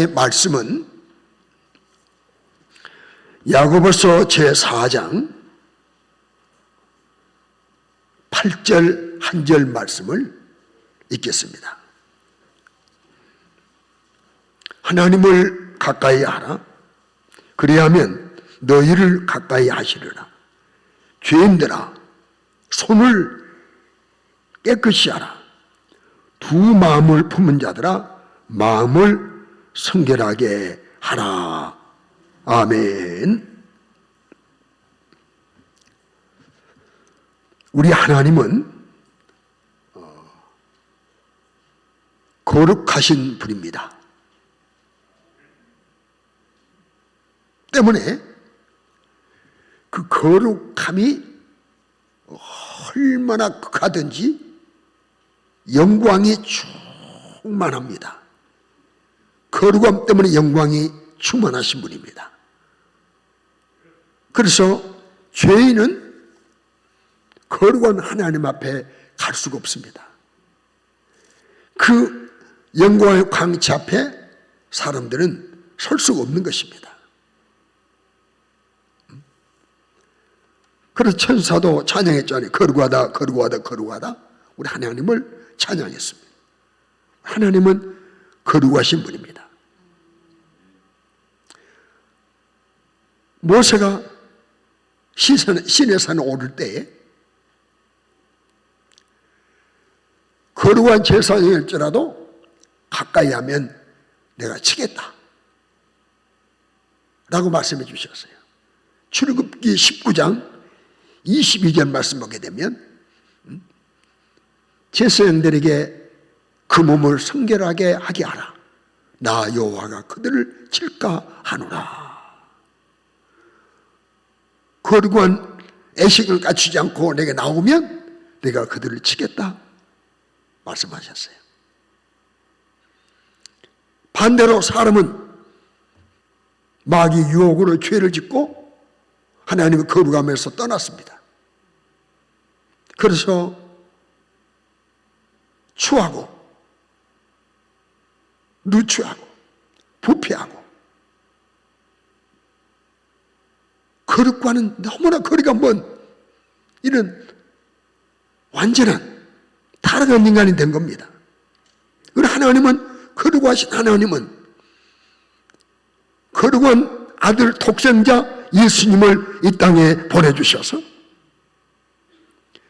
말씀은 야고보서 제4장 8절 한 절 말씀을 읽겠습니다. 하나님을 가까이 하라. 그리하면 너희를 가까이 하시리라. 죄인들아, 손을 깨끗이 하라. 두 마음을 품은 자들아, 마음을 성결하게 하라. 아멘. 우리 하나님은 거룩하신 분입니다. 때문에 그 거룩함이 얼마나 극하든지 영광이 충만합니다. 거룩함 때문에 영광이 충만하신 분입니다. 그래서 죄인은 거룩한 하나님 앞에 갈 수가 없습니다. 그 영광의 광채 앞에 사람들은 설 수가 없는 것입니다. 그래서 천사도 찬양했잖아요. 거룩하다, 거룩하다, 거룩하다. 우리 하나님을 찬양했습니다. 하나님은 거룩하신 분입니다. 모세가 시내 산에 오를 때에 거룩한 제사장일지라도 가까이 하면 내가 치겠다 라고 말씀해 주셨어요. 출애굽기 19장 22절 말씀 보게 되면 제사장들에게 그 몸을 성결하게 하게 하라. 나 여호와가 그들을 칠까 하노라. 거룩한 애식을 갖추지 않고 내게 나오면 내가 그들을 치겠다 말씀하셨어요. 반대로 사람은 마귀 유혹으로 죄를 짓고 하나님의 거룩함에서 떠났습니다. 그래서 추하고 누추하고 부패하고 거룩과는 너무나 거리가 먼 이런 완전한 타락한 인간이 된 겁니다. 그리고 하나님은, 거룩하신 하나님은 거룩한 아들 독생자 예수님을 이 땅에 보내주셔서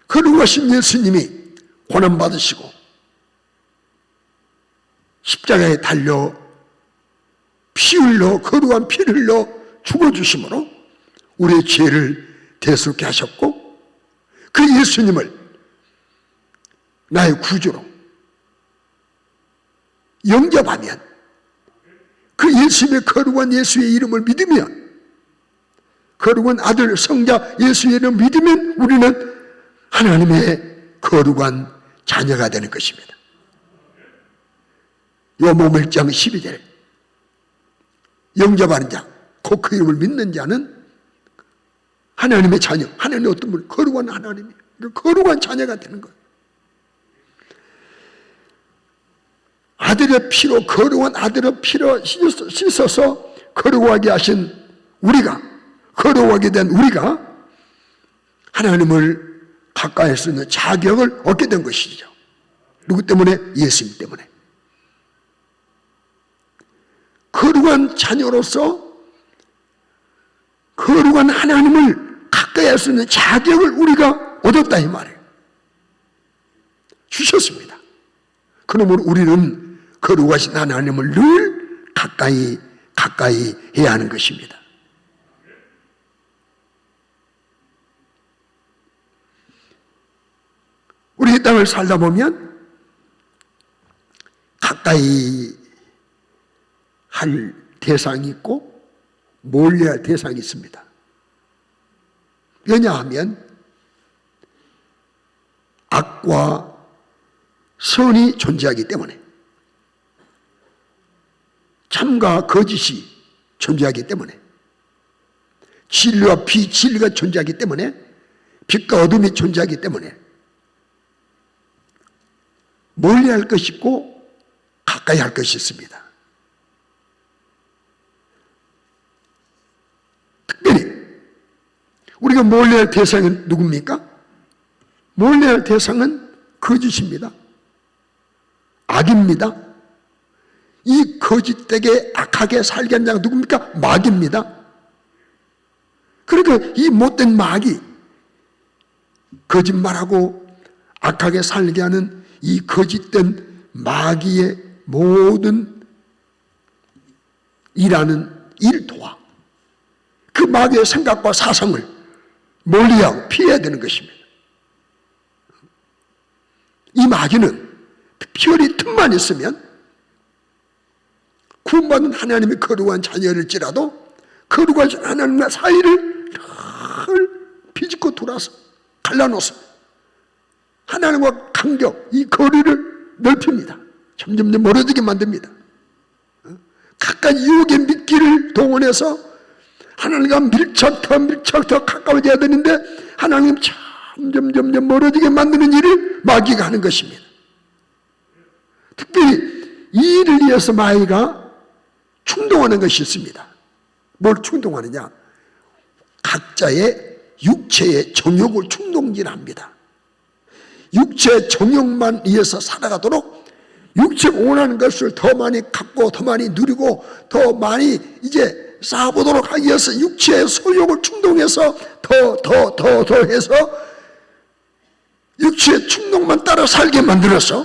거룩하신 예수님이 고난받으시고 십자가에 달려 피 흘려, 거룩한 피를 흘려 죽어주심으로 우리의 죄를 대속케 하셨고, 그 예수님을 나의 구주로 영접하면, 그 예수님의 거룩한 예수의 이름을 믿으면, 거룩한 아들 성자 예수의 이름을 믿으면 우리는 하나님의 거룩한 자녀가 되는 것입니다. 요한복음 1장 12절 영접하는 자, 곧 그 이름을 믿는 자는 하나님의 자녀, 하나님의 어떤 분, 거룩한 하나님이 거룩한 자녀가 되는 거예요. 아들의 피로, 거룩한 아들의 피로 씻어서 거룩하게 하신 우리가, 거룩하게 된 우리가 하나님을 가까이 할 수 있는 자격을 얻게 된 것이죠. 누구 때문에? 예수님 때문에. 거룩한 자녀로서 거룩한 하나님을 가까이 할 수 있는 자격을 우리가 얻었다 이 말이에요. 주셨습니다. 그러므로 우리는 거룩하신 하나님을 늘 가까이 해야 하는 것입니다. 우리 이 땅을 살다 보면 가까이 할 대상이 있고 멀리 할 대상이 있습니다. 왜냐하면 악과 선이 존재하기 때문에, 참과 거짓이 존재하기 때문에, 진리와 비진리가 존재하기 때문에, 빛과 어둠이 존재하기 때문에 멀리 할 것이 있고 가까이 할 것이 있습니다. 우리가 몰래야 할 대상은 누굽니까? 몰래야 할 대상은 거짓입니다. 악입니다. 이 거짓되게 악하게 살게 하는 자가 누굽니까? 마귀입니다. 그러니까 이 못된 마귀, 거짓말하고 악하게 살게 하는 이 거짓된 마귀의 모든 일하는 일도와 그 마귀의 생각과 사상을 멀리하고 피해야 되는 것입니다. 이 마귀는 별이 틈만 있으면 구원받은 하나님의 거룩한 자녀일지라도 거룩한 하나님과 사이를 늘 비집고 돌아서 갈라놓습니다. 하나님과 간격, 이 거리를 넓힙니다. 점점 멀어지게 만듭니다. 각각 유혹의 미끼를 동원해서 하나님과 밀착 더 가까워져야 되는데 하나님 점점 멀어지게 만드는 일을 마귀가 하는 것입니다. 특별히 이 일을 위해서 마귀가 충동하는 것이 있습니다. 뭘 충동하느냐? 각자의 육체의 정욕을 충동질합니다. 육체의 정욕만 위해서 살아가도록 육체가 원하는 것을 더 많이 갖고 더 많이 누리고 더 많이 이제 쌓아보도록 하기 위해서 육체의 소욕을 충동해서 더 해서 육체의 충동만 따라 살게 만들어서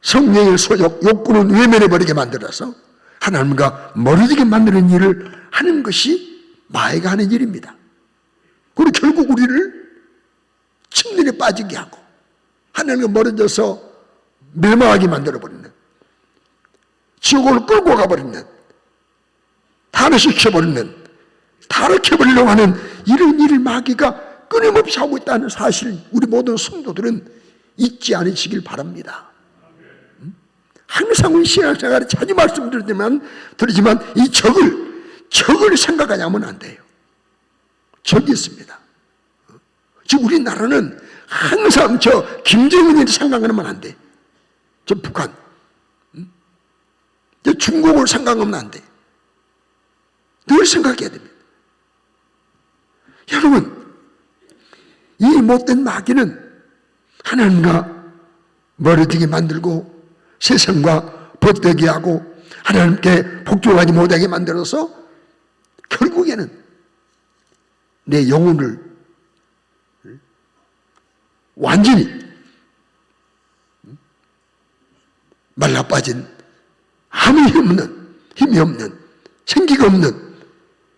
성령의 소욕, 욕구는 외면해버리게 만들어서 하나님과 멀어지게 만드는 일을 하는 것이 마귀가 하는 일입니다. 그리고 결국 우리를 침륜에 빠지게 하고 하나님과 멀어져서 멸망하게 만들어버리는, 지옥으로 끌고 가버리는, 타락시켜버리는, 타락해버리려고 하는 이런 일을 마귀가 끊임없이 하고 있다는 사실 우리 모든 성도들은 잊지 않으시길 바랍니다. 항상 우리 신앙생활에 자주 말씀드리지만 이 적을 생각하지 않으면 안 돼요. 적이 있습니다. 지금 우리나라는 항상 저 김정은이 생각하면 안 돼. 저 북한, 저 중국을 생각하면 안 돼. 늘 생각해야 됩니다. 여러분, 이 못된 마귀는 하나님과 멀어지게 만들고 세상과 벗되게 하고 하나님께 복종하지 못하게 만들어서 결국에는 내 영혼을 완전히 말라빠진 아무 힘이 없는 생기가 없는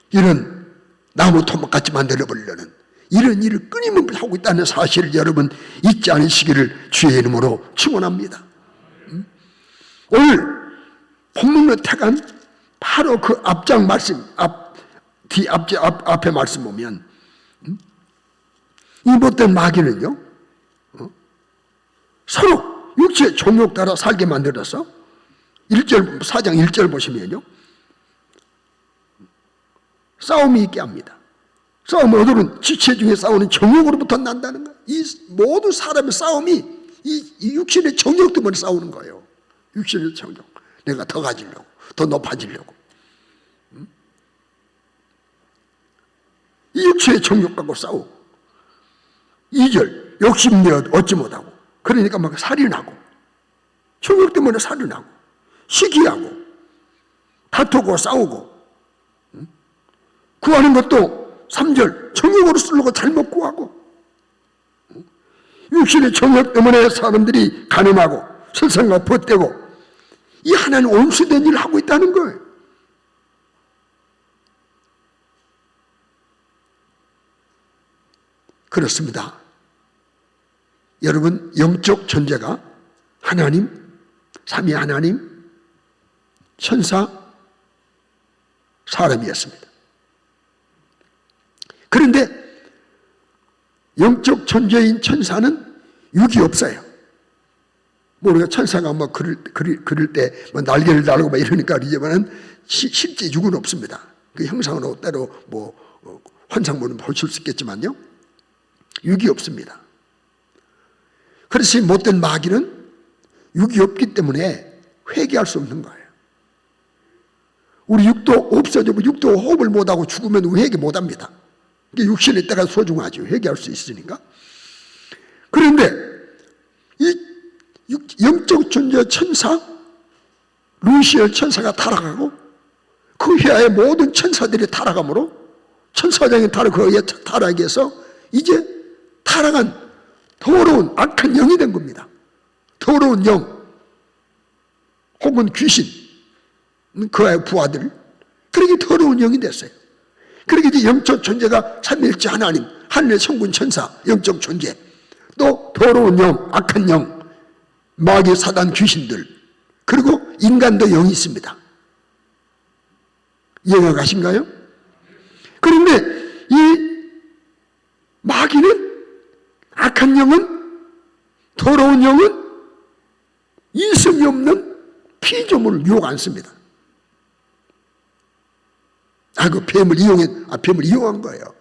이런 나무 토막같이 만들어버리려는 이런 일을 끊임없이 하고 있다는 사실을 여러분 잊지 않으시기를 주의 이름으로 축원합니다. 오늘 본문으로 택한 바로 그 앞장 말씀, 앞에 말씀 보면 이 못된 마귀는요 서로 육체의 종욕 따라 살게 만들어서 4장 1절 보시면요 싸움이 있게 합니다. 싸움은 어디로는 지체 중에 싸우는 정욕으로부터 난다는 거예요. 이 모든 사람의 싸움이 이 육신의 정욕 때문에 싸우는 거예요. 육신의 정욕. 내가 더 가지려고, 더 높아지려고. 이 육체의 정욕 갖고 싸우고 2절 욕심내어 얻지 못하고 그러니까 막 살인하고 정욕 때문에 살인하고 시기하고 다투고 싸우고 구하는 것도 3절 정욕으로 쓰려고 잘못 구하고 육신의 정욕 때문에 사람들이 간음하고 세상과 벗대고 이 하나님 온수된 일을 하고 있다는 거예요. 그렇습니다. 여러분 영적 존재가 하나님, 삼위 하나님, 천사, 사람이었습니다. 그런데 영적 존재인 천사는 육이 없어요. 뭐 우리가 천사가 뭐 그릴 때 뭐 날개를 달고 막 이러니까 그러지만은 실제 육은 없습니다. 그 형상으로 때로 뭐 환상물은 보실 수 있겠지만요. 육이 없습니다. 그래서 이 못된 마귀는 육이 없기 때문에 회개할 수 없는 거예요. 우리 육도 없어지고 육도 호흡을 못하고 죽으면 회개 못합니다. 육신의 때가 소중하죠. 회개할 수 있으니까. 그런데 이 영적 존재 천사 루시엘 천사가 타락하고 그 휘하의 모든 천사들이 타락함으로 천사장이 그의 타락에서 이제 타락한 더러운 악한 영이 된 겁니다. 더러운 영 혹은 귀신, 그의 부하들, 그렇게 더러운 영이 됐어요. 그렇게 이제 영적 존재가 삼위일체 하나님, 하늘의 천군 천사, 영적 존재, 또 더러운 영, 악한 영, 마귀, 사단, 귀신들, 그리고 인간도 영이 있습니다. 이해가 가신가요? 그런데 이 마귀는, 악한 영은, 더러운 영은 이성이 없는 피조물을 유혹 안 씁니다. 그 뱀을 이용한 거예요.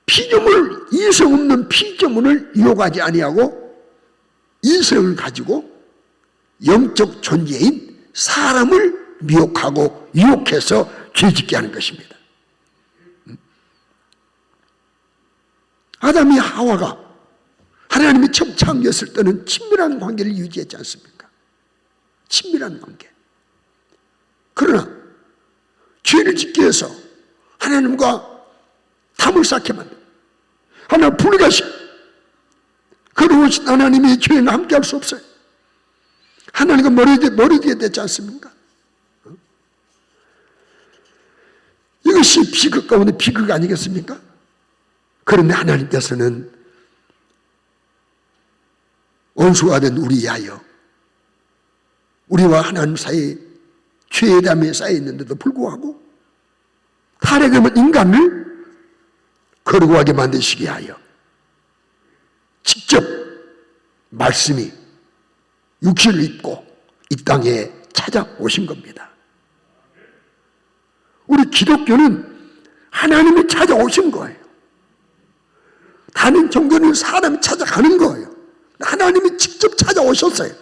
피조물, 이성 없는 피조물을 유혹하지 아니하고 이성을 가지고 영적 존재인 사람을 미혹하고 유혹해서 죄짓게 하는 것입니다. 아담이 하와가 하나님이 처음 창조했을 때는 친밀한 관계를 유지했지 않습니까? 친밀한 관계. 그러나 죄를 짓기 위해서 하나님과 탐을 쌓게 만든 하나님 불가시 그러신 하나님이 죄는 함께할 수 없어요. 하나님과 멀어지게 됐지 않습니까? 이것이 비극 가운데 비극 아니겠습니까? 그런데 하나님께서는 원수가 된 우리 위하여 우리와 하나님 사이에 죄의 담에 쌓여있는데도 불구하고 타락한 인간을 거룩하게 만드시기 위하여 직접 말씀이 육신을 입고 이 땅에 찾아오신 겁니다. 우리 기독교는 하나님이 찾아오신 거예요. 다른 종교는 사람이 찾아가는 거예요. 하나님이 직접 찾아오셨어요.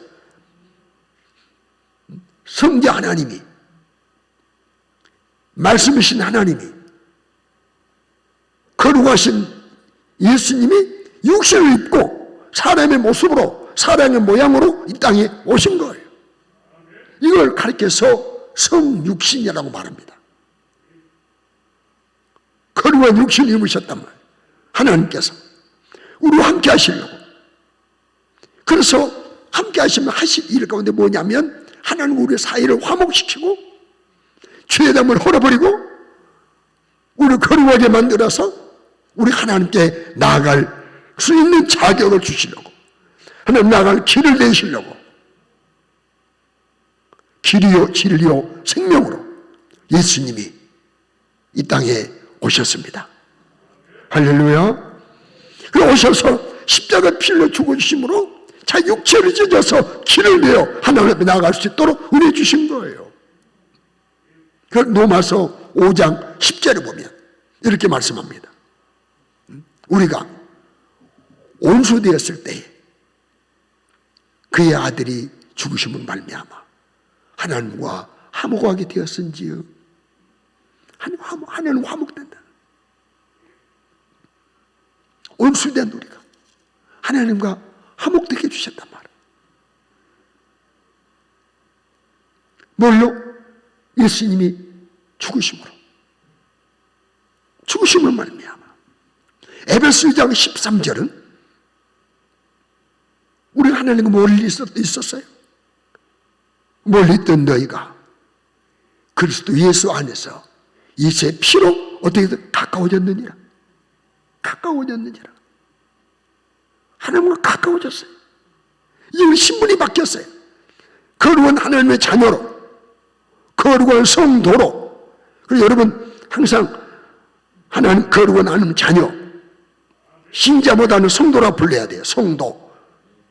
성자 하나님이, 말씀이신 하나님이, 거룩하신 예수님이 육신을 입고 사람의 모습으로, 사람의 모양으로 이 땅에 오신 거예요. 이걸 가리켜서 성육신이라고 말합니다. 거룩한 육신을 입으셨단 말이에요. 하나님께서 우리와 함께 하시려고. 그래서 함께 하시면 하실 일 가운데 뭐냐면 하나님 우리 사이를 화목시키고 죄담을 헐어버리고 우리를 거룩하게 만들어서 우리 하나님께 나아갈 수 있는 자격을 주시려고, 하나님 나아갈 길을 내시려고, 길이요 진리요 생명으로 예수님이 이 땅에 오셨습니다. 할렐루야. 그 오셔서 십자가 피로 죽어주심으로 자 육체를 찢어서 길을 내어 하나님 앞에 나아갈 수 있도록 은혜 주신 거예요. 그 로마서 5장 10절에 보면 이렇게 말씀합니다. 우리가 온수되었을 때에 그의 아들이 죽으심을 말미암아 하나님과 화목하게 되었은지요. 하나님 화목된다. 온수된 우리가 하나님과 화목되게 해주셨단 말이에요. 뭘로? 예수님이 죽으심으로. 죽으심을 말미암아. 에베소 2장 13절은 우리가 하나님과 멀리 있었어요. 멀리 있던 너희가 그리스도 예수 안에서 예수의 피로 어떻게든 가까워졌느니라. 가까워졌느니라. 하나님과 가까워졌어요. 이제 신분이 바뀌었어요. 거룩한 하나님의 자녀로, 거룩한 성도로. 그리고 여러분 항상 하나님 거룩한 하나님 자녀, 신자보다는 성도라 불러야 돼요. 성도,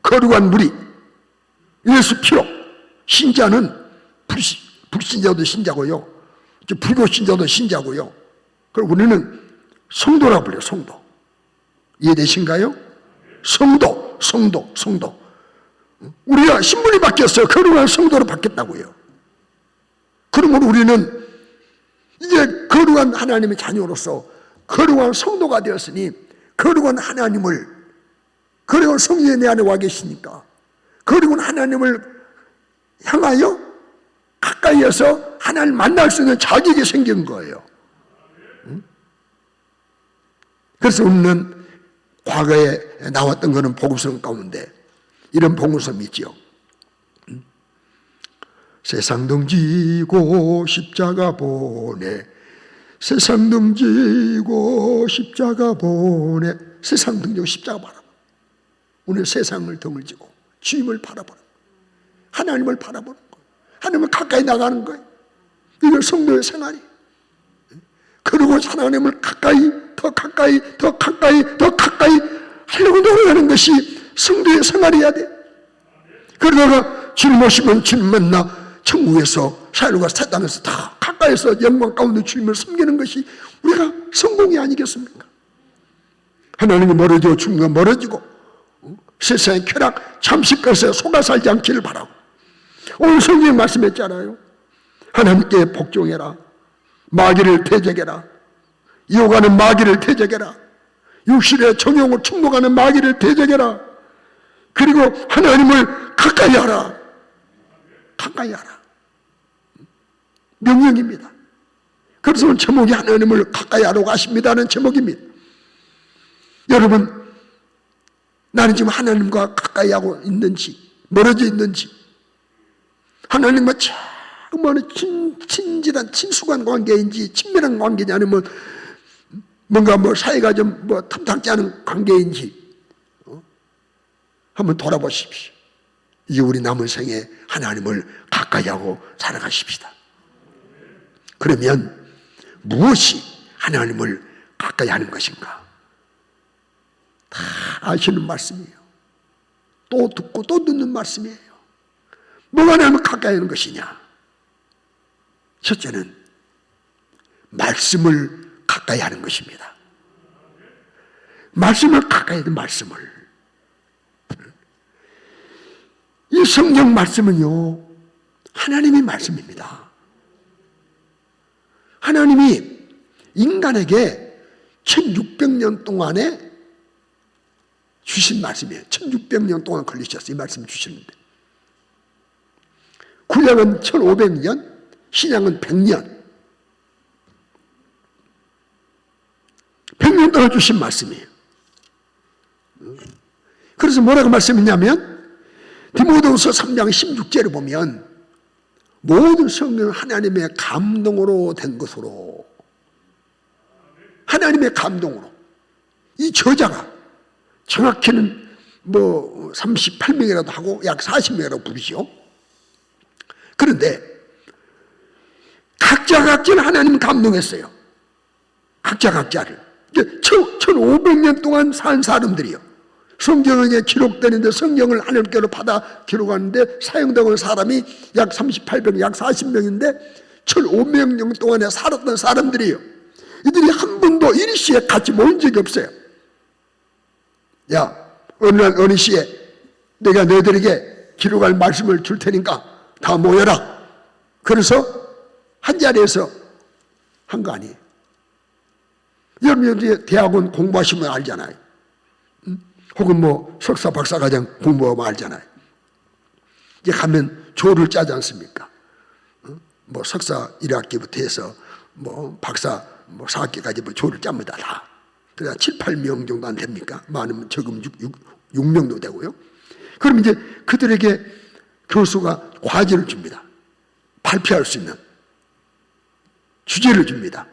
거룩한 무리, 예수 피로. 신자는 불신자도 신자고요, 불교 신자도 신자고요. 그리고 우리는 성도라 불려요. 성도. 이해되신가요? 성도. 우리가 신분이 바뀌었어요. 거룩한 성도로 바뀌었다고요. 그러므로 우리는 이제 거룩한 하나님의 자녀로서 거룩한 성도가 되었으니 거룩한 하나님을, 거룩한 성령이 내 안에 와 계시니까 거룩한 하나님을 향하여 가까이에서 하나님을 만날 수 있는 자격이 생긴 거예요. 그래서 우리는 과거에 나왔던 것은 복음성 가운데 이런 복음성이 있죠. 세상 등지고 십자가 보내, 세상 등지고 십자가 보내. 세상 등지고 십자가 바라봐. 오늘 세상을 등을 지고 주님을 바라보는 거예요. 하나님을 바라보는 거예요. 하나님을 가까이 나가는 거예요. 이걸 성도의 생활이. 그리고 하나님을 가까이, 더 가까이, 더 가까이, 더 가까이 하려고 노력하는 것이 성도의 생활이어야 돼. 그러다가 주님 오시면 주님 만나 천국에서 사일과 새 땅에서 다 가까이서 영광 가운데 주님을 섬기는 것이 우리가 성공이 아니겠습니까? 하나님이 멀어지고 주님과 멀어지고 세상의 쾌락 잠시 것에 속아 살지 않기를 바라고, 오늘 성경에 말씀했잖아요. 하나님께 복종해라, 마귀를 대적해라, 이어가는 마귀를 대적해라, 육신의 정욕을 충동하는 마귀를 대적해라, 그리고 하나님을 가까이 하라. 가까이 하라. 명령입니다. 그래서 오늘 제목이 하나님을 가까이 하라고 하십니다는 제목입니다. 여러분, 나는 지금 하나님과 가까이 하고 있는지, 멀어져 있는지, 하나님과 정말 친밀한 친숙한 관계인지, 친밀한 관계인지, 아니면 뭔가 사이가 좀 탐탁지 않은 관계인지 한번 돌아보십시오. 이제 우리 남은 생에 하나님을 가까이 하고 살아가십시다. 그러면 무엇이 하나님을 가까이 하는 것인가? 다 아시는 말씀이에요. 또 듣고 또 듣는 말씀이에요. 뭐가 하나님을 가까이 하는 것이냐? 첫째는 말씀을 가까이 하는 것입니다. 말씀을 가까이 하는 말씀을. 이 성경 말씀은요, 하나님의 말씀입니다. 하나님이 인간에게 1600년 동안에 주신 말씀이에요. 1600년 동안 걸리셨어요. 이 말씀 주시는데. 구약은 1500년, 신약은 100년. 100년 동안 주신 말씀이에요. 그래서 뭐라고 말씀했냐면, 디모데후서 3장 16절을 보면 모든 성경은 하나님의 감동으로 된 것으로, 하나님의 감동으로, 이 저자가 정확히는 38명이라도 하고 약 40명이라고 부르죠. 그런데 각자를 하나님은 감동했어요. 각자를 1500년 동안 산 사람들이요, 성경에 기록되는데, 성경을 하나님께로 받아 기록하는데 사용되는 사람이 약 38명, 약 40명인데 1500년 동안에 살았던 사람들이에요. 이들이 한 번도 일시에 같이 모인 적이 없어요. 야, 어느 날 어느 시에 내가 너희들에게 기록할 말씀을 줄 테니까 다 모여라. 그래서 한 자리에서 한 거 아니에요. 여러분 대학원 공부하시면 알잖아요. 혹은 석사, 박사과정 공부하면 알잖아요. 이제 가면 조를 짜지 않습니까? 석사 1학기부터 해서 박사 4학기까지 조를 짭니다. 다. 그래야 7, 8명 정도 안 됩니까? 많으면 적으면 6명도 되고요. 그럼 이제 그들에게 교수가 과제를 줍니다. 발표할 수 있는 주제를 줍니다.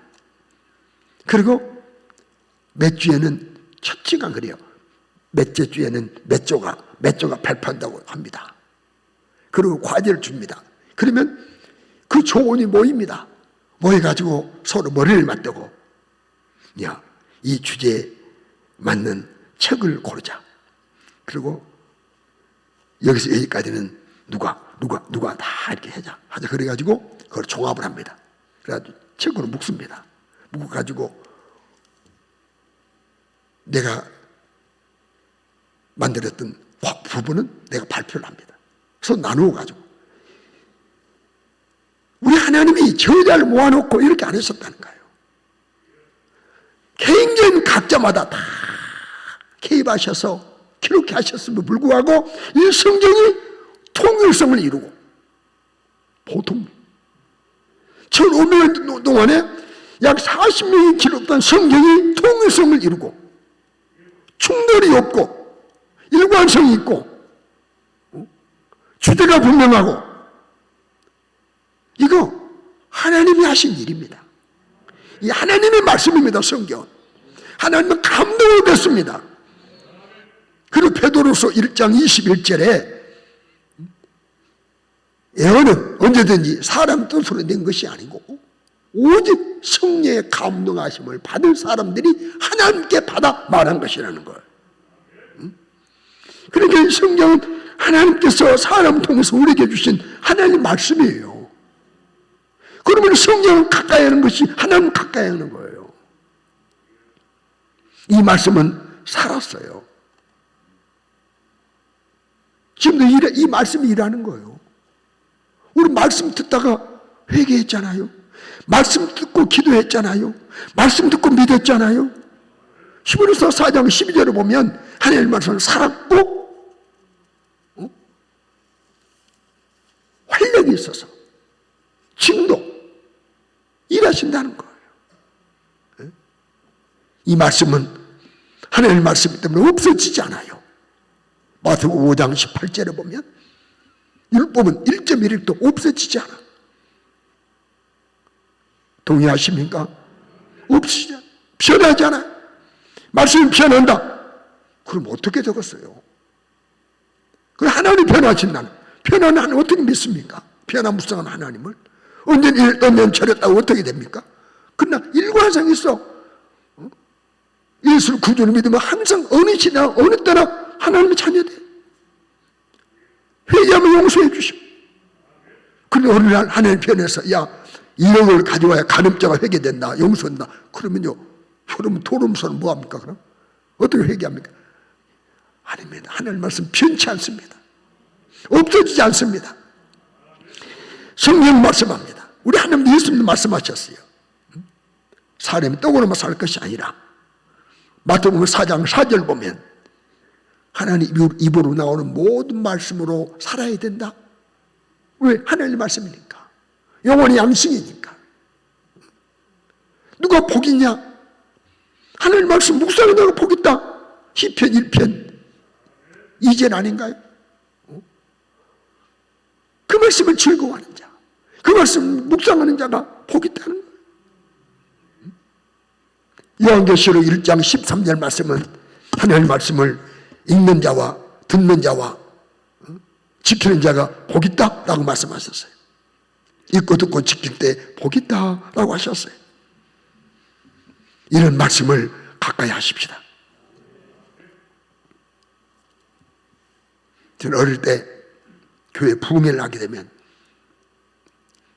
그리고 몇 주에는 첫 주간 그래요. 몇째 주에는 몇 조가 발표한다고 합니다. 그리고 과제를 줍니다. 그러면 그 조원이 모입니다. 모여가지고 서로 머리를 맞대고, 야, 이 주제에 맞는 책을 고르자. 그리고 여기서 여기까지는 누가 다 이렇게 하자. 그래가지고 그걸 종합을 합니다. 그래가지고 책으로 묶습니다. 묶어가지고 내가 만들었던 부분은 내가 발표를 합니다. 그래서 나누어 가지고 우리 하나님이 하나님이 저자를 모아놓고 이렇게 안 했었다는 거예요. 개인적인 각자마다 다 개입하셔서 기록하셨음에도 불구하고 이 성경이 통일성을 이루고, 보통 1500년 동안에 약 40명이 기록된 성경이 통일성을 이루고 충돌이 없고 일관성이 있고 주제가 분명하고, 이거 하나님이 하신 일입니다. 이 하나님의 말씀입니다. 성경은 하나님은 감동을 받습니다. 그리고 베드로서 1장 21절에 예언은 언제든지 사람 뜻으로 낸 것이 아니고 오직 성령의 감동하심을 받은 사람들이 하나님께 받아 말한 것이라는 거예요. 그러니까 성경은 하나님께서 사람을 통해서 우리에게 주신 하나님 말씀이에요. 그러면 성경을 가까이 하는 것이 하나님 가까이 하는 거예요. 이 말씀은 살았어요. 지금도 이 말씀이 일하는 거예요. 우리 말씀 듣다가 회개했잖아요. 말씀 듣고 기도했잖아요. 말씀 듣고 믿었잖아요. 히브리서 4장 12절을 보면 하나님의 말씀은 살았고 활력이 있어서 지금도 일하신다는 거예요. 이 말씀은 하나님의 말씀 때문에 없어지지 않아요. 마태복음 5장 18절에 보면 율법은 1.1도 없어지지 않아. 동의하십니까? 없으시지 않아. 변하지 않아요. 말씀이 변한다. 그럼 어떻게 되겠어요? 그 하나님이 변하신다는, 변하는 하나님 어떻게 믿습니까? 변화무쌍한 하나님을 언젠 이랬던 저랬다고 어떻게 됩니까? 그러나 일관성이 있어. 예수를 구주로 믿으면 항상 어느 시나 어느 때나 하나님의 자녀돼. 회개하면 용서해 주시고. 그런데 어느 날 하나님 편에서 야, 1억을 가져와야 간음죄가 회개된다, 용서한다. 그러면요, 도름서는 뭐합니까? 그럼 어떻게 회개합니까? 아닙니다. 하나님 말씀 변치 않습니다. 없어지지 않습니다. 성경 말씀합니다. 우리 하나님 예수님도 말씀하셨어요. 사람이 떡으로만 살 것이 아니라, 마태복음 4장 4절 보면 하나님 입으로 나오는 모든 말씀으로 살아야 된다. 왜? 하나님 말씀이니까. 영혼의 양식이니까. 누가 복 있냐? 하나님 말씀 묵상에 내가 복 있다. 시편 1편 2절 아닌가요? 그 말씀을 즐거워하는 자, 그 말씀 묵상하는 자가 복 있다는 거예요. 요한계시록 1장 13절 말씀은 하나님 말씀을 읽는 자와 듣는 자와 지키는 자가 복 있다라고 말씀하셨어요. 읽고 듣고 지킬 때 복 있다라고 하셨어요. 이런 말씀을 가까이 하십시다. 저는 어릴 때 교회 부흥회를 하게 되면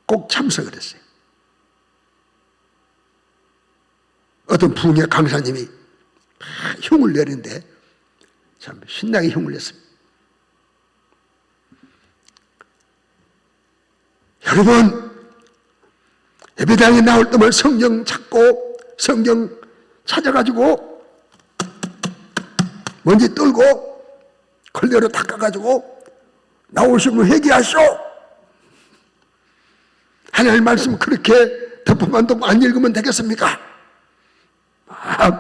꼭 참석을 했어요. 어떤 부흥회 강사님이 흉을 내는데 참 신나게 흉을 냈습니다. 여러분, 예배당에 나올 때만 성경 찾고 성경 찾아가지고 먼지 떨고 걸레로 닦아가지고 나오시면 회개하시오. 하나님의 말씀 그렇게 덮어만 덮고 안 읽으면 되겠습니까?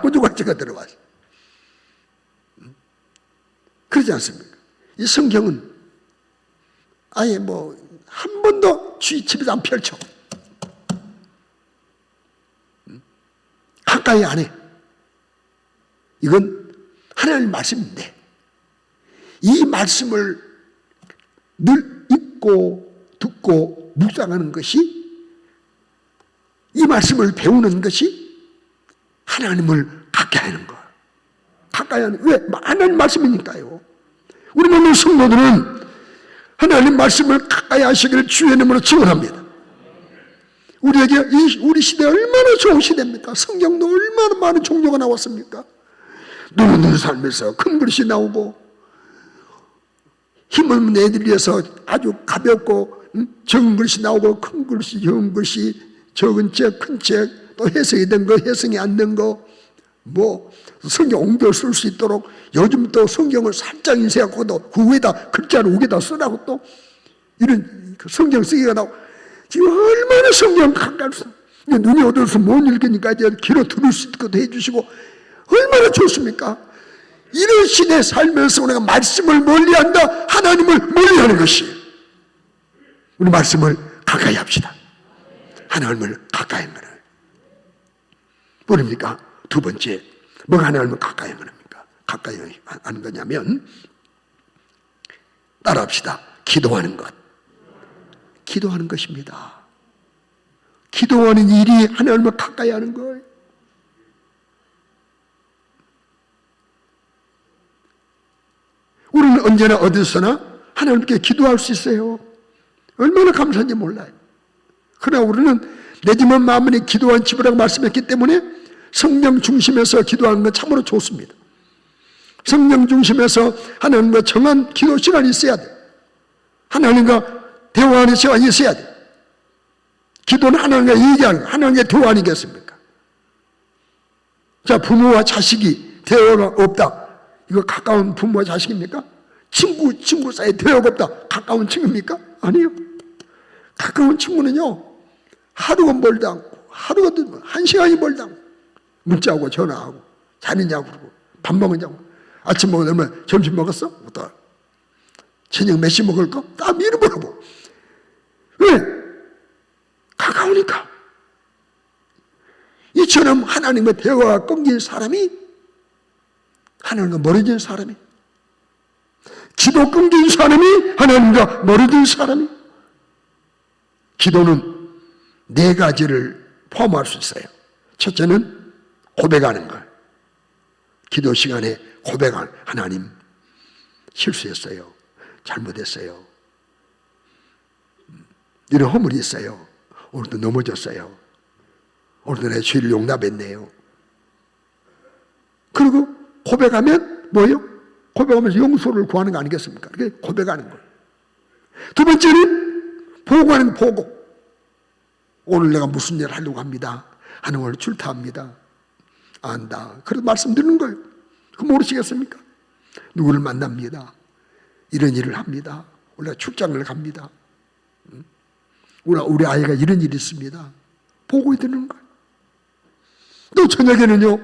꾸중같이가 들어와서 그러지 않습니까? 이 성경은 아예 한 번도 주의 집에서 안 펼쳐. 가까이 안 해. 이건 하나님의 말씀인데 이 말씀을 늘 읽고 듣고 묵상하는 것이, 이 말씀을 배우는 것이 하나님을 가까이 하는 거예요. 가까이 하는, 왜? 하나님 말씀이니까요. 우리 모든 성도들은 하나님 말씀을 가까이 하시기를 주의 이름으로 축원합니다. 우리에게 우리 시대 얼마나 좋은 시대입니까? 성경도 얼마나 많은 종교가 나왔습니까? 누구누구 삶에서 큰 그릇이 나오고 힘없는 애들 위해서 아주 가볍고 적은 글씨 나오고 큰 글씨, 적은 글씨, 적은 책, 큰 책, 또 해석이 된 거, 해석이 안 된 거, 뭐 성경 옮겨 쓸 수 있도록 요즘 또 성경을 살짝 인쇄하고도 그 위에다 글자를 우기다 쓰라고 또 이런 성경 쓰기가 나오고 지금 얼마나 성경 가까워서 눈이 어두워서 못 읽으니까 이제 귀로 들을 수 있도록 해주시고 얼마나 좋습니까? 이런 시대에 살면서 우리가 말씀을 멀리한다, 하나님을 멀리하는 것이 우리 말씀을 가까이 합시다. 하나님을 가까이 하는 거예요. 뭐입니까? 두 번째, 뭐가 하나님을 가까이 하는 겁니까? 가까이 하는 거냐면 따라합시다. 기도하는 것. 기도하는 것입니다. 기도하는 일이 하나님을 가까이 하는 거예요. 우리는 언제나 어디서나 하나님께 기도할 수 있어요. 얼마나 감사한지 몰라요. 그러나 우리는 내 집은 마음이 기도한 집이라고 말씀했기 때문에 성령 중심에서 기도하는 건 참으로 좋습니다. 성령 중심에서 하나님과 정한 기도 시간이 있어야 돼요. 하나님과 대화하는 시간이 있어야 돼요. 기도는 하나님과 얘기하는, 하나님과 대화 아니겠습니까? 자, 부모와 자식이 대화가 없다. 이거 가까운 부모와 자식입니까? 친구 사이에 대화가 없다. 가까운 친구입니까? 아니요. 가까운 친구는요, 하루가 멀다 않고, 하루가 한 시간이 멀다 않고, 문자하고 전화하고, 자느냐고 그러고, 밥 먹었냐고, 아침 먹었냐면 점심 먹었어? 또 저녁 몇 시 먹을 거? 다 미리 물어보고. 왜? 가까우니까. 이처럼 하나님의 대화가 끊긴 사람이 하나님과 멀어진 사람이, 기도 끊긴 사람이 하나님과 멀어진 사람이. 기도는 네 가지를 포함할 수 있어요. 첫째는 고백하는 것. 기도 시간에 고백하는, 하나님 실수했어요. 잘못했어요. 이런 허물이 있어요. 오늘도 넘어졌어요. 오늘도 내 죄를 용납했네요. 그리고 고백하면 뭐예요? 고백하면서 용서를 구하는 거 아니겠습니까? 그게 고백하는 거예요. 두 번째는 보고하는 보고. 오늘 내가 무슨 일을 하려고 합니다. 하나님을 출타합니다. 안다. 그래서 말씀드리는 거예요. 그거 모르시겠습니까? 누구를 만납니다. 이런 일을 합니다. 우리가 출장을 갑니다. 우리 아이가 이런 일이 있습니다. 보고해 드리는 거예요. 또 저녁에는요,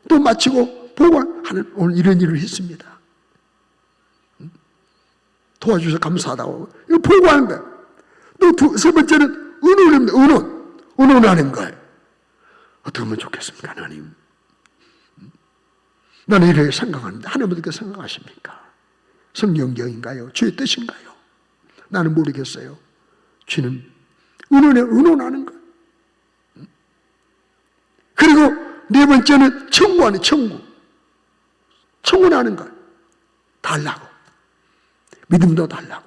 또 마치고 보고하는, 오늘 이런 일을 했습니다. 도와주셔서 감사하다고. 이거 보고하는 거예요. 또 세 번째는 의논입니다. 의논하는 거예요. 어떻게 하면 좋겠습니까, 하나님? 나는 이렇게 생각하는데 하나님 어떻게 생각하십니까? 성경적인가요? 주의 뜻인가요? 나는 모르겠어요. 주는 의논하는 거예요. 그리고 네 번째는 청구하는, 청구하는 거예요. 달라고. 믿음도 달라고.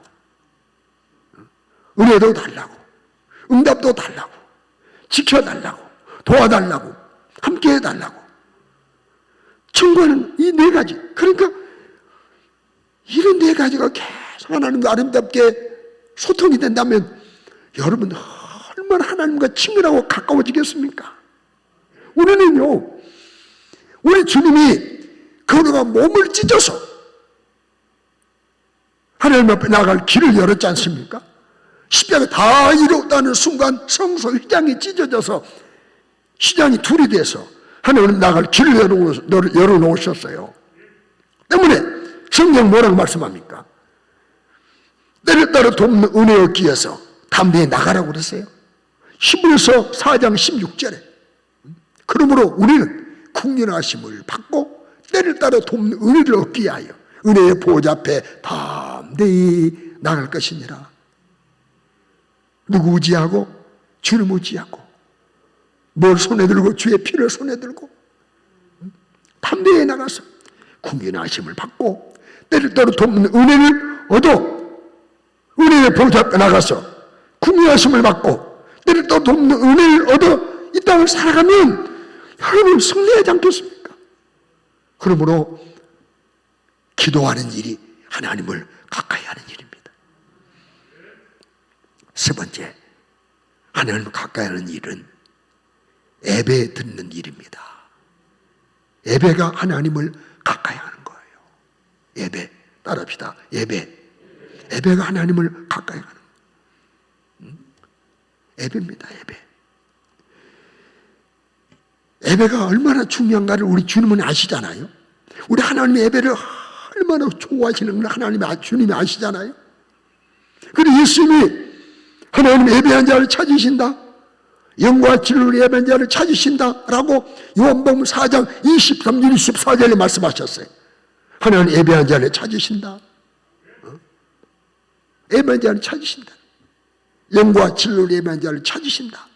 은혜도 달라고. 응답도 달라고. 지켜달라고. 도와달라고. 함께 해달라고. 청구하는 이 네 가지. 그러니까 이런 네 가지가 계속 하나님과 아름답게 소통이 된다면 여러분 얼마나 하나님과 친밀하고 가까워지겠습니까? 우리는요, 우리 주님이 그가 몸을 찢어서 하나님 앞에 나갈 길을 열었지 않습니까? 십자가 다 이뤘다는 순간 성소 휘장이 찢어져서 휘장이 둘이 돼서 하나님 나갈 길을 열어놓으셨어요. 때문에 성경 뭐라고 말씀합니까? 때를 따라 돕는 은혜 얻기 위해서 담대히 나가라고 그랬어요. 히브리서 4장 16절에 그러므로 우리는 국률하심을 받고 때를 따라 돕는 은혜를 얻기 위하여 은혜의 보좌 앞에 담대히 나갈 것이니라. 누구 의지하고? 주님 의지하고. 뭘 손에 들고? 주의 피를 손에 들고 담대히 나가서 국률하심을 받고 때를 따라 돕는 은혜를 얻어 은혜의 보좌 앞에 나가서 국률하심을 받고 때를 따라 돕는 은혜를 얻어 이 땅을 살아가면 여러분 승리하지 않겠습니까? 그러므로 기도하는 일이 하나님을 가까이 하는 일입니다. 세 번째, 하나님을 가까이 하는 일은 예배 듣는 일입니다. 예배가 하나님을 가까이 하는 거예요. 예배, 따라합시다. 예배가 하나님을 가까이 하는 거예요. 예배입니다. 예배가 얼마나 중요한가를 우리 주님은 아시잖아요. 우리 하나님의 예배를 얼마나 좋아하시는 걸 주님이 아시잖아요. 그리고 예수님이 하나님 예배한 자를 찾으신다, 영과 진리로 예배한 자를 찾으신다 라고 요한복음 4장 23절 24절에 말씀하셨어요. 하나님 예배한 자를 찾으신다, 예배한 자를 찾으신다, 영과 진리로 예배한 자를 찾으신다.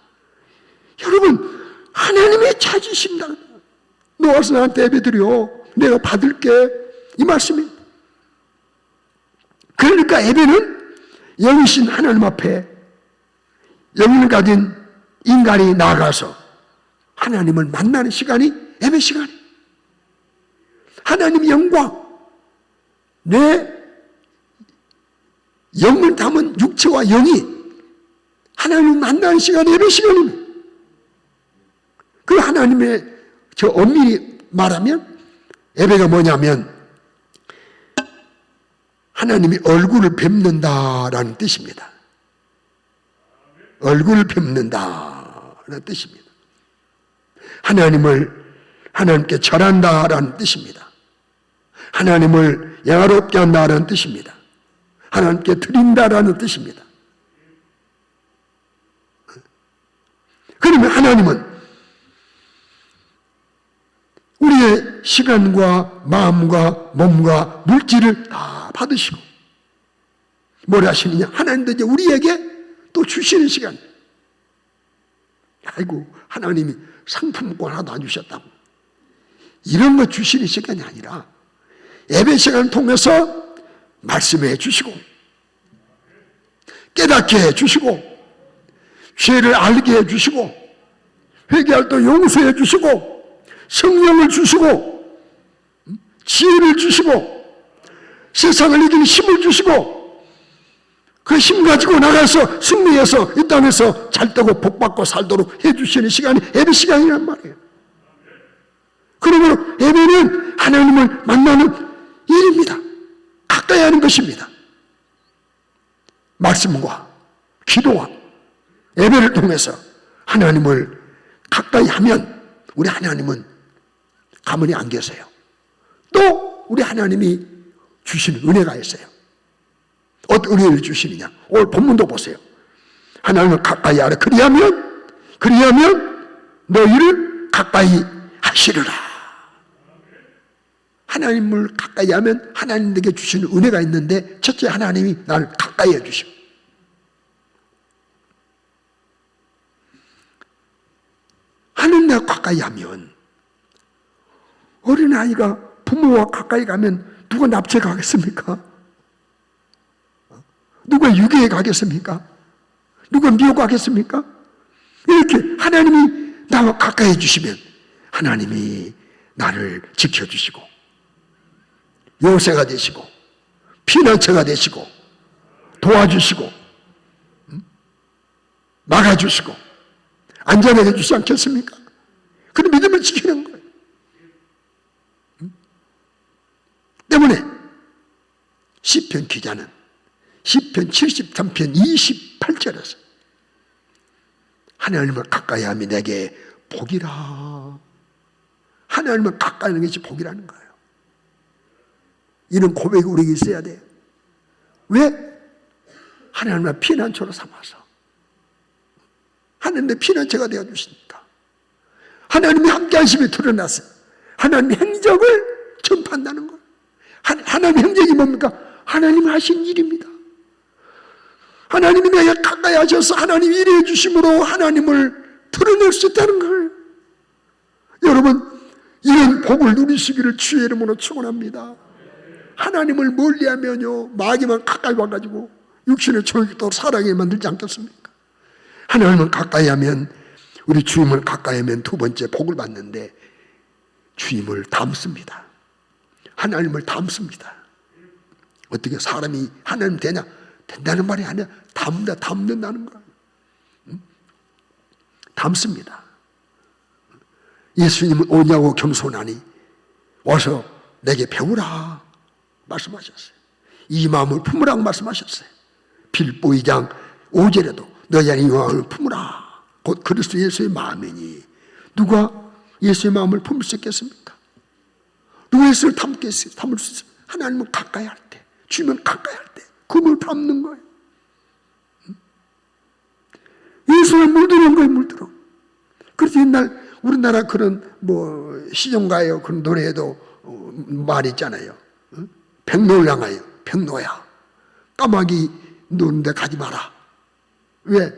여러분, 하나님이 찾으신다. 너 와서 나한테 예배 드려, 내가 받을게, 이 말씀입니다. 그러니까 예배는 영이신 하나님 앞에 영을 가진 인간이 나아가서 하나님을 만나는 시간이 예배 시간이, 하나님 영과 내 영을 담은 육체와 영이 하나님을 만나는 시간이 예배 시간입니다. 그 하나님의 저 엄밀히 말하면 예배가 뭐냐면 하나님이 얼굴을 뵙는다라는 뜻입니다. 얼굴을 뵙는다라는 뜻입니다. 하나님께 절한다라는 뜻입니다. 하나님을 영화롭게 한다라는 뜻입니다. 하나님께 드린다라는 뜻입니다. 그러면 하나님은 우리의 시간과 마음과 몸과 물질을 다 받으시고 뭘 하시느냐? 하나님도 이제 우리에게 또 주시는 시간. 아이고, 하나님이 상품권 하나도 안 주셨다고 이런 거 주시는 시간이 아니라 예배 시간을 통해서 말씀해 주시고 깨닫게 해 주시고 죄를 알게 해 주시고 회개할 때 용서해 주시고 성령을 주시고 지혜를 주시고 세상을 이기는 힘을 주시고 그 힘 가지고 나가서 승리해서 이 땅에서 잘되고 복받고 살도록 해주시는 시간이 예배 시간이란 말이에요. 그러므로 예배는 하나님을 만나는 일입니다. 가까이 하는 것입니다. 말씀과 기도와 예배를 통해서 하나님을 가까이 하면 우리 하나님은 가만히 안 계세요. 또 우리 하나님이 주시는 은혜가 있어요. 어떤 은혜를 주시느냐? 오늘 본문도 보세요. 하나님을 가까이 하라. 그리하면 너희를 가까이 하시리라. 하나님을 가까이 하면 하나님에게 주시는 은혜가 있는데, 첫째, 하나님이 나를 가까이 해주시고, 하나님과 가까이 하면, 어린아이가 부모와 가까이 가면 누가 납치해 가겠습니까? 누가 유괴해 가겠습니까? 누가 미혹하겠습니까? 이렇게 하나님이 나와 가까이 해주시면 하나님이 나를 지켜주시고 요새가 되시고 피난처가 되시고 도와주시고 막아주시고 안전하게 해주지 않겠습니까? 그 믿음을 지키는 거예요. 때문에 시편 기자는 시편 73편 28절에서 하나님을 가까이 하면 내게 복이라. 하나님을 가까이 하는 것이 복이라는 거예요. 이런 고백이 우리에게 있어야 돼요. 왜? 하나님을 피난처로 삼아서 하나님의 피난처가 되어주시니까 하나님이 함께 하심이 드러났어요. 하나님의 행적을 전파한다는 거예요. 하나님의 행적이 뭡니까? 하나님이 하신 일입니다. 하나님이 내게 가까이 하셔서 하나님이 일해 주심으로 하나님을 드러낼 수 있다는 거예요. 여러분, 이런 복을 누리시기를 주의 이름으로 축원합니다. 하나님을 멀리하면요 마귀만 가까이 와가지고 육신의 정욕도 사랑에 만들지 않겠습니까? 하나님을 가까이 하면, 우리 주님을 가까이 하면 두 번째 복을 받는데 주님을 닮습니다. 하나님을 닮습니다. 어떻게 사람이 하나님 되냐? 된다는 말이 아니라 담는다는 거예요. 담습니다. 예수님은 오냐고 겸손하니 와서 내게 배우라 말씀하셨어요. 이 마음을 품으라고 말씀하셨어요. 빌보 2장 5절에도 너희 안에 이 마음을 품으라. 곧 그리스도 예수의 마음이니 누가 예수의 마음을 품을 수 있겠습니까? 누가 예수를 담을 수 있어요? 하나님은 가까이 할 때, 주면 가까이 할 때 그걸 담는 거예요. 예수를 물드는 거예요, 물들어. 그래서 옛날 우리나라 그런 시종가요 그런 노래에도 말이 있잖아요. 백로를 향하여 백로야 까마귀 노는데 가지 마라. 왜?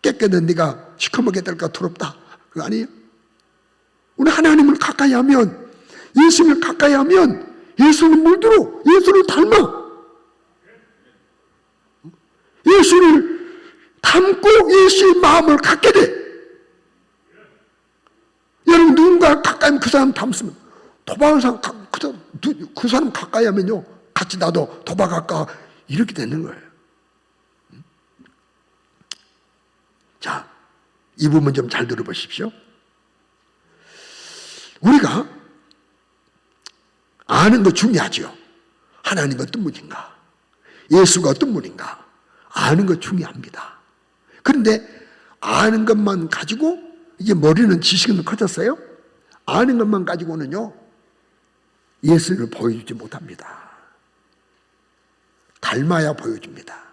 깨끗한 네가 시커멓게 될까 두렵다. 그거 아니에요? 우리 하나님을 가까이 하면, 예수를 가까이 하면 예수를 물들어, 예수를 닮아. 예수를 닮고 예수의 마음을 갖게 돼. 여러분 누군가 가까이 하면 그 사람 닮습니다. 도박하는 사람 그 사람 가까이 하면요 같이 나도 도박할까 이렇게 되는 거예요. 자, 이 부분 좀 잘 들어보십시오. 우리가 아는 거 중요하죠. 하나님 어떤 분인가, 예수가 어떤 분인가 아는 거 중요합니다. 그런데 아는 것만 가지고 이제 머리는 지식은 커졌어요. 아는 것만 가지고는요 예수를 보여주지 못합니다. 닮아야 보여줍니다.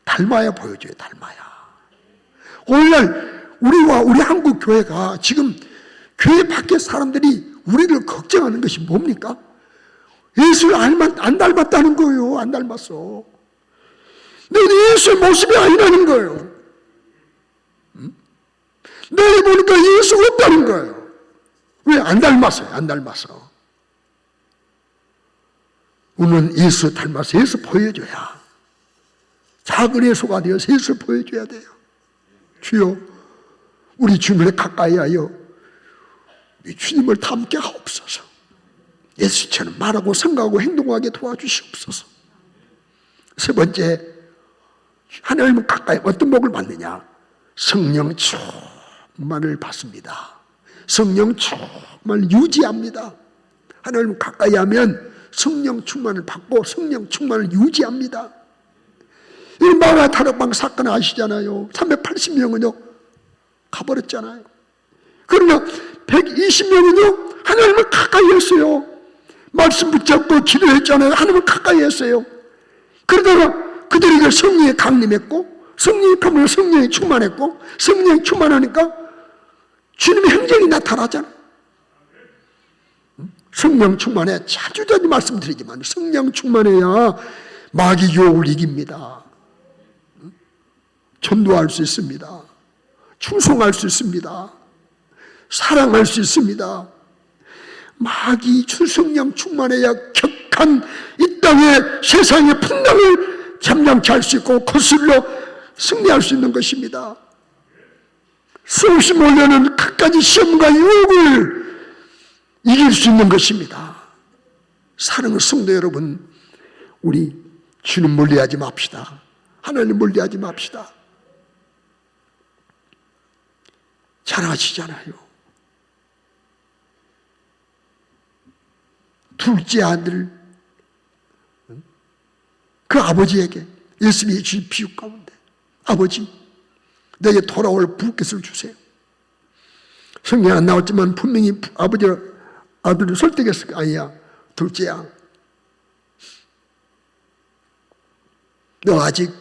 닮아야 보여줘요. 닮아야. 오늘날 우리와 우리 한국 교회가 지금 교회 밖에 사람들이 우리를 걱정하는 것이 뭡니까? 예수를 안 닮았다는 거예요. 안 닮았어. 근데 예수의 모습이 아니라는 거예요. 내가 보니까 예수가 없다는 거예요. 왜? 안 닮았어요. 안 닮았어. 우리는 예수 닮아서 예수 보여줘야, 작은 예수가 되어서 예수를 보여줘야 돼요. 주여, 우리 주님을 가까이 하여 우리 주님을 닮게 하옵소서. 예수처럼 말하고 생각하고 행동하게 도와주시옵소서. 세 번째, 하나님은 가까이 어떤 복을 받느냐? 성령 충만을 받습니다. 성령 충만을 유지합니다. 하나님을 가까이 하면 성령 충만을 받고 성령 충만을 유지합니다. 이 마가 다락방 사건 아시잖아요. 380명은요 가버렸잖아요. 그러나 120명은요 하나님을 가까이 했어요. 말씀 붙잡고 기도했잖아요. 하나님을 가까이 했어요. 그러다가 그들에게 성령이 강림했고, 성령이 가면 성령이 충만했고, 성령이 충만하니까 주님의 행적이 나타나잖아요. 성령 충만해. 자주 말씀드리지만 성령 충만해야 마귀 유혹을 이깁니다. 전도할 수 있습니다. 충성할 수 있습니다. 사랑할 수 있습니다. 마귀 성령 충만해야 격한 이 땅의 세상의 풍랑을 잠잠케 할 수 있고 거슬러 승리할 수 있는 것입니다. 수없이 몰려는 끝까지 시험과 유혹을 이길 수 있는 것입니다. 사랑하는 성도 여러분, 우리 주님 멀리하지 맙시다. 하나님 멀리하지 맙시다. 잘 아시잖아요. 둘째 아들, 그 아버지에게 예수님이 주신 비유 가운데, 아버지 내게 돌아올 부께서를 주세요. 성경에 안 나왔지만 분명히 아버지가 아들을 설득했을 거야. 아니야, 둘째야, 너 아직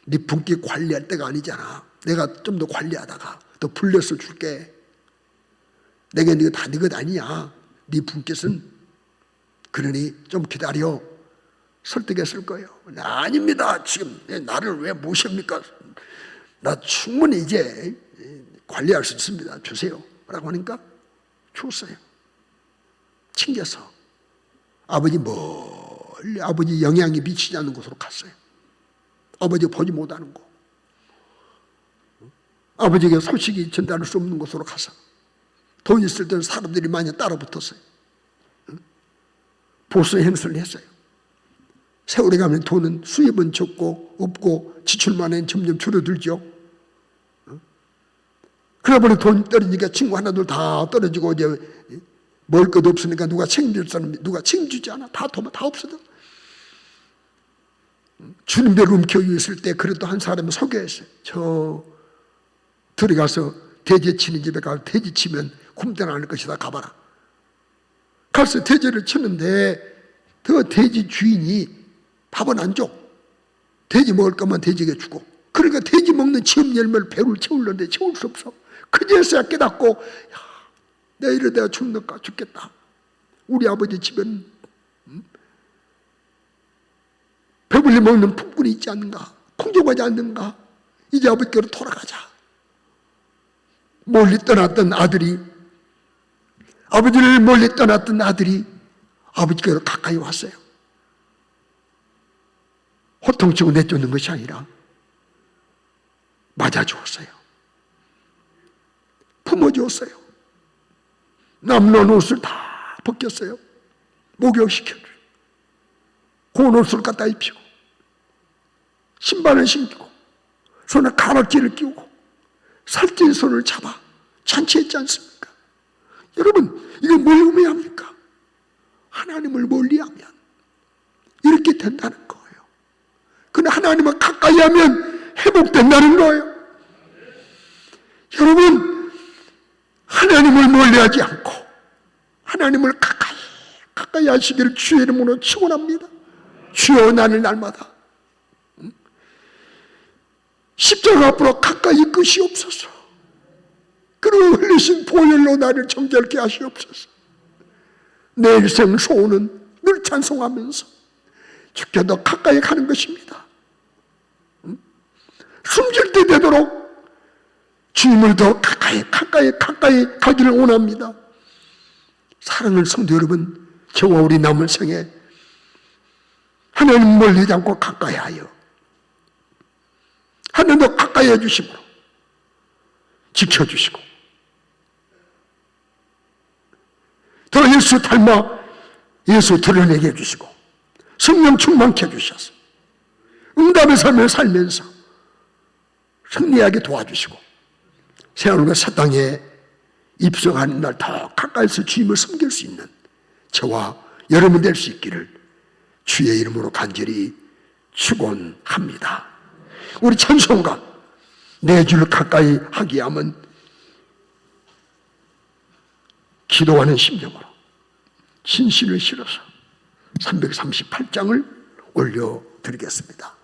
네 분기 관리할 때가 아니잖아. 내가 좀 더 관리하다가 더 불려서 줄게. 내가 이거 다 네 것 아니야. 네 분께서는. 그러니 좀 기다려. 설득했을 거예요. 아닙니다. 지금 나를 왜 모십니까? 나 충분히 이제 관리할 수 있습니다. 주세요. 라고 하니까 줬어요. 챙겨서 아버지 멀리, 아버지 영향이 미치지 않는 곳으로 갔어요. 아버지가 보지 못하는 곳, 아버지에게 소식이 전달할 수 없는 곳으로 가서 돈 있을 때는 사람들이 많이 따라 붙었어요. 보수 행세를 했어요. 세월이 가면 돈은 수입은 적고 없고 지출만은 점점 줄어들죠. 그러다 돈 떨어지니까 친구 하나둘 다 떨어지고 이제 먹을 것도 없으니까 누가 책임질 사람이 누가 책임지지 않아. 다 없어져. 주님들 움켜쥐고 있을 때 그래도 한 사람을 소개했어요. 저 들어가서 돼지 치는 집에 가서 돼지 치면 굶다 나는 것이다. 가봐라. 가서 돼지를 치는데 그 돼지 주인이 밥은 안 줘. 돼지 먹을 것만 돼지에게 주고. 그러니까 돼지 먹는 지음 열매를 배를 채우려는데 채울 수 없어. 그제서야 깨닫고, 야, 내가 이러다가 죽겠다. 우리 아버지 집에는 배불리 먹는 품꾼이 있지 않는가? 풍족하지 않는가? 이제 아버지께로 돌아가자. 멀리 떠났던 아들이, 아버지를 멀리 떠났던 아들이 아버지께로 가까이 왔어요. 호통치고 내쫓는 것이 아니라 맞아주었어요. 품어주었어요. 남는 옷을 다 벗겼어요. 목욕시켜주고 고운 옷을 갖다 입히고 신발을 신기고 손에 가락지를 끼우고 살찐 손을 잡아 잔치했지 않습니까? 여러분, 이거 뭘 의미합니까? 하나님을 멀리하면 이렇게 된다는 거예요. 근데 하나님을 가까이 하면 회복된다는 거예요. 여러분, 하나님을 멀리하지 않고 하나님을 가까이 하시기를 주의 이름으로 축원합니다. 주여, 나를 날마다 십자가 앞으로 가까이 이끄시옵소서. 그리고 흘리신 보혈로 나를 정결케 하시옵소서. 내 일생 소원은 늘 찬송하면서 주께 더 가까이 가는 것입니다. 숨질 때 되도록 주님을 더 가까이 가기를 원합니다. 사랑하는 성도 여러분, 저와 우리 남은 생에 하나님 멀리지 않고 가까이 하여 하나님도 가까이 해주심으로 지켜주시고 더 예수 닮아 예수 드러내게 해주시고 성령 충만케 해주셔서 응답의 삶을 살면서 승리하게 도와주시고 세월과 새 땅에 입성하는 날 더 가까이서 주님을 섬길 수 있는 저와 여러분 될 수 있기를 주의 이름으로 간절히 축원합니다. 우리 찬송가 내 주를 가까이 하게 하면 기도하는 심정으로 진실을 실어서 338장을 올려드리겠습니다.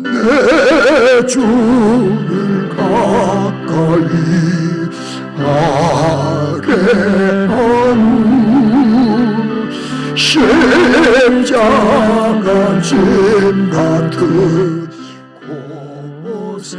내 주를 가까이 하게 하는 십자가 짐 같은 곳에